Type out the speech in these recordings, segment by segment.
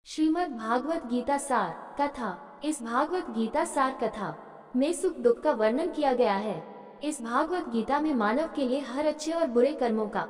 श्रीमद् भागवत गीता सार कथा। इस भागवत गीता सार कथा में सुख दुख का वर्णन किया गया है। इस भागवत गीता में मानव के लिए हर अच्छे और बुरे कर्मों का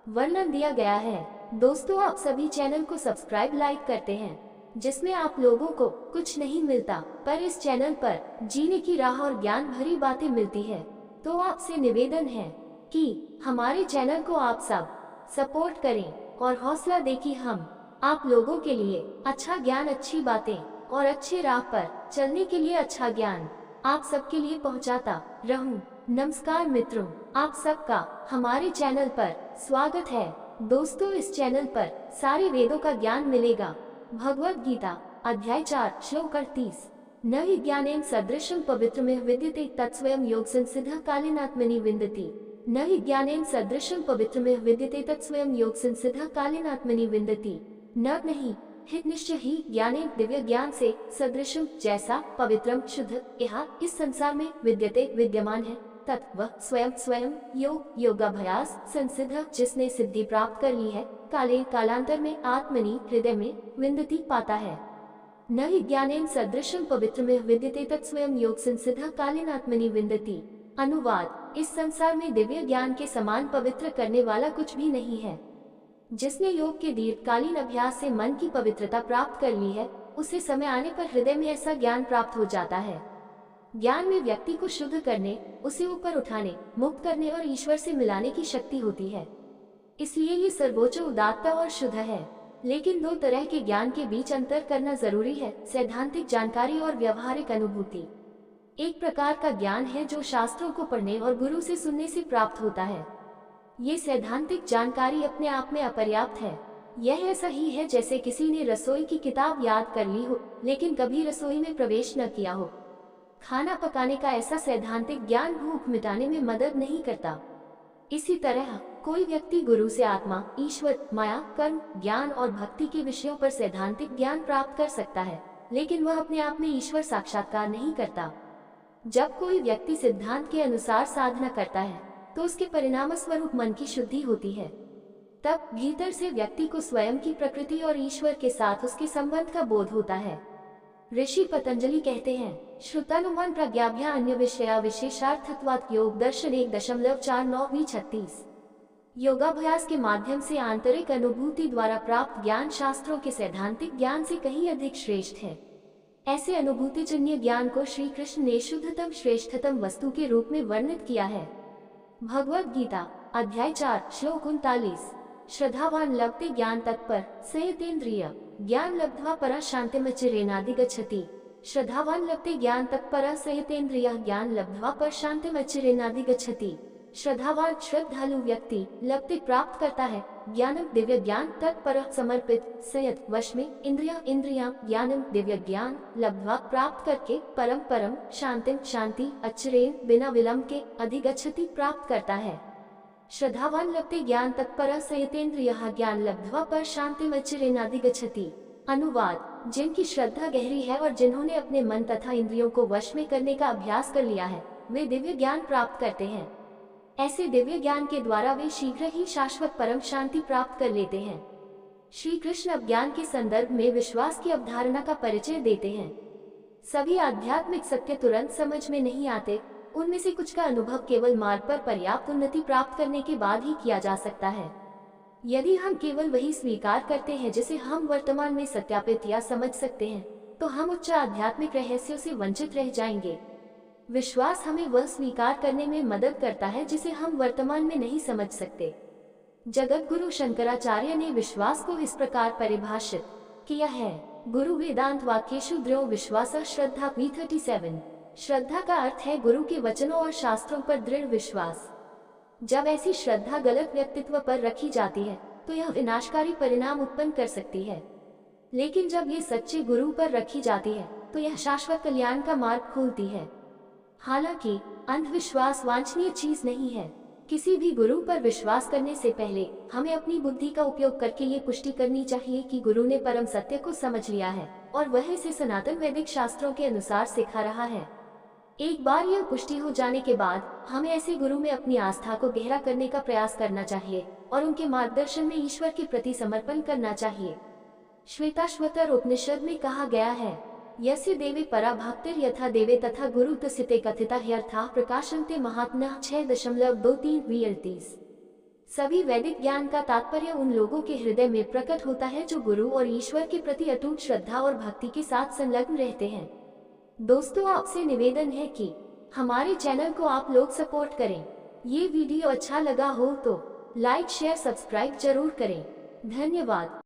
वर्णन दिया गया है। दोस्तों, आप सभी चैनल को सब्सक्राइब लाइक करते हैं, जिसमें आप लोगों को कुछ नहीं मिलता, पर इस चैनल पर जीने की राह और ज्ञान भरी बातें मिलती है। तो आपसे निवेदन है कि हमारे चैनल को आप सब सपोर्ट करें और हौसला दें कि हम आप लोगों के लिए अच्छा ज्ञान, अच्छी बातें और अच्छे राह पर चलने के लिए अच्छा ज्ञान आप सबके लिए पहुंचाता रहूं। नमस्कार मित्रों, आप सबका हमारे चैनल पर स्वागत है। दोस्तों, इस चैनल पर सारे वेदों का ज्ञान मिलेगा। भगवत गीता अध्याय 4 श्लोक 38। न हि ज्ञानेन सदृशं पवित्रमिह विद्यते तत्स्वयं योग संसिद्धः कालेनात्मनि विन्दति। न हि ज्ञानेन सदृशं पवित्रमिह विद्यते तत्स्वयं योग संसिद्धः कालेनात्मनि विन्दति। न नहीं हित निश्चय ही ज्ञाने दिव्य ज्ञान से सदृशम जैसा पवित्रम शुद्ध यह इस संसार में विद्यते विद्यमान है, तत्व स्वयं स्वयं योग योगाभ्यास संसिद्ध जिसने सिद्धि प्राप्त कर ली है, काले कालांतर में आत्मनि हृदय में विन्दति पाता है। न हि ज्ञानेन सदृशम पवित्र में विद्यते तत्स्वयं योग संसिद्ध कालेन आत्मनि विन्दति। अनुवाद: इस संसार में दिव्य ज्ञान के समान पवित्र करने वाला कुछ भी नहीं है। जिसने योग के दीर्घकालीन अभ्यास से मन की पवित्रता प्राप्त कर ली है, उसे समय आने पर हृदय में ऐसा ज्ञान प्राप्त हो जाता है। ज्ञान में व्यक्ति को शुद्ध करने, उसे ऊपर उठाने, मुक्त करने और ईश्वर से मिलाने की शक्ति होती है। इसलिए ये सर्वोच्च उदात्त और शुद्ध है। लेकिन दो तरह के ज्ञान के बीच अंतर करना जरूरी है: सैद्धांतिक जानकारी और व्यवहारिक अनुभूति। एक प्रकार का ज्ञान है जो शास्त्रों को पढ़ने और गुरु से सुनने से प्राप्त होता है। ये सैद्धांतिक जानकारी अपने आप में अपर्याप्त है। यह ऐसा ही है जैसे किसी ने रसोई की किताब याद कर ली हो, लेकिन कभी रसोई में प्रवेश न किया हो। खाना पकाने का ऐसा सैद्धांतिक ज्ञान भूख मिटाने में मदद नहीं करता। इसी तरह कोई व्यक्ति गुरु से आत्मा, ईश्वर, माया, कर्म, ज्ञान और भक्ति के विषयों पर सैद्धांतिक ज्ञान प्राप्त कर सकता है, लेकिन वह अपने आप में ईश्वर साक्षात्कार नहीं करता। जब कोई व्यक्ति सिद्धांत के अनुसार साधना करता है, तो उसके परिणाम स्वरूप मन की शुद्धि होती है। तब भीतर से व्यक्ति को स्वयं की प्रकृति और ईश्वर के साथ उसके संबंध का बोध होता है। ऋषि पतंजलि कहते हैं, श्रुतानुमान प्रज्ञाभ्या अन्य विषया विशेषार्थत्वात् योग दर्शन 1.49-36। योगाभ्यास के माध्यम से आंतरिक अनुभूति द्वारा प्राप्त ज्ञान शास्त्रों के सैद्धांतिक ज्ञान से कहीं अधिक श्रेष्ठ है। ऐसे अनुभूतिजन्य ज्ञान को श्री कृष्ण ने शुद्धतम श्रेष्ठतम वस्तु के रूप में वर्णित किया है। भगवत गीता अध्याय 4 श्लोक 39। श्रद्धावान लभते ज्ञान तत्पर संयतेन्द्रिय ज्ञान लब्ध्वा परा शान्तिमचिरेणाधिगच्छति। श्रद्धावान लभते ज्ञान तत्पर संयतेन्द्रिय ज्ञान लब्ध्वा पर शान्तिमचिरेणाधिगच्छति। श्रद्धावान श्रद्धालु व्यक्ति लभते प्राप्त करता है ज्ञानम दिव्य ज्ञान तत्पर समर्पित संयत वश में इंद्रियां ज्ञानम दिव्य ज्ञान लब्ध्वा प्राप्त करके परम परम शांतिम शांति अचिरेण बिना विलंब के अधिगच्छति प्राप्त करता है। श्रद्धावान लभते ज्ञान तत्पर संयतेन्द्रिय ज्ञान लब्ध्वा पर शांतिम अचिरेण अधिगच्छति। अनुवाद: जिनकी श्रद्धा गहरी है और जिन्होंने अपने मन तथा इंद्रियों को वश में करने का अभ्यास कर लिया है, वे दिव्य ज्ञान प्राप्त करते हैं। ऐसे दिव्य ज्ञान के द्वारा वे शीघ्र ही शाश्वत परम शांति प्राप्त कर लेते हैं। श्री कृष्ण अज्ञान के संदर्भ में विश्वास की अवधारणा का परिचय देते हैं। सभी आध्यात्मिक सत्य तुरंत समझ में नहीं आते। उनमें से कुछ का अनुभव केवल मार्ग पर पर्याप्त उन्नति प्राप्त करने के बाद ही किया जा सकता है। यदि हम केवल वही स्वीकार करते हैं जिसे हम वर्तमान में सत्यापित या समझ सकते हैं, तो हम उच्च आध्यात्मिक रहस्यों से वंचित रह जाएंगे। विश्वास हमें वह स्वीकार करने में मदद करता है जिसे हम वर्तमान में नहीं समझ सकते। जगत गुरु शंकराचार्य ने विश्वास को इस प्रकार परिभाषित किया है: गुरु वेदांत वाक्येषु दृढ़ो विश्वासः श्रद्धा। 37। श्रद्धा का अर्थ है गुरु के वचनों और शास्त्रों पर दृढ़ विश्वास। जब ऐसी श्रद्धा गलत व्यक्तित्व पर रखी जाती है, तो यह विनाशकारी परिणाम उत्पन्न कर सकती है। लेकिन जब ये सच्चे गुरु पर रखी जाती है, तो यह शाश्वत कल्याण का मार्ग खोलती है। हालांकि अंधविश्वास वांछनीय चीज नहीं है। किसी भी गुरु पर विश्वास करने से पहले हमें अपनी बुद्धि का उपयोग करके ये पुष्टि करनी चाहिए कि गुरु ने परम सत्य को समझ लिया है और वह इसे सनातन वैदिक शास्त्रों के अनुसार सिखा रहा है। एक बार यह पुष्टि हो जाने के बाद हमें ऐसे गुरु में अपनी आस्था को गहरा करने का प्रयास करना चाहिए और उनके मार्गदर्शन में ईश्वर के प्रति समर्पण करना चाहिए। श्वेताश्वतर उपनिषद में कहा गया है, यस्य देवे परा भक्तिर यथा देवे तथा गुरु तसिते कथिता ह्यर्थाः प्रकाशन्ते महात्मनः 6.23 सभी वैदिक ज्ञान का तात्पर्य उन लोगों के हृदय में प्रकट होता है जो गुरु और ईश्वर के प्रति अटूट श्रद्धा और भक्ति के साथ संलग्न रहते हैं। दोस्तों, आपसे निवेदन है कि हमारे चैनल को आप लोग सपोर्ट करें। ये वीडियो अच्छा लगा हो तो लाइक शेयर सब्सक्राइब जरूर करें। धन्यवाद।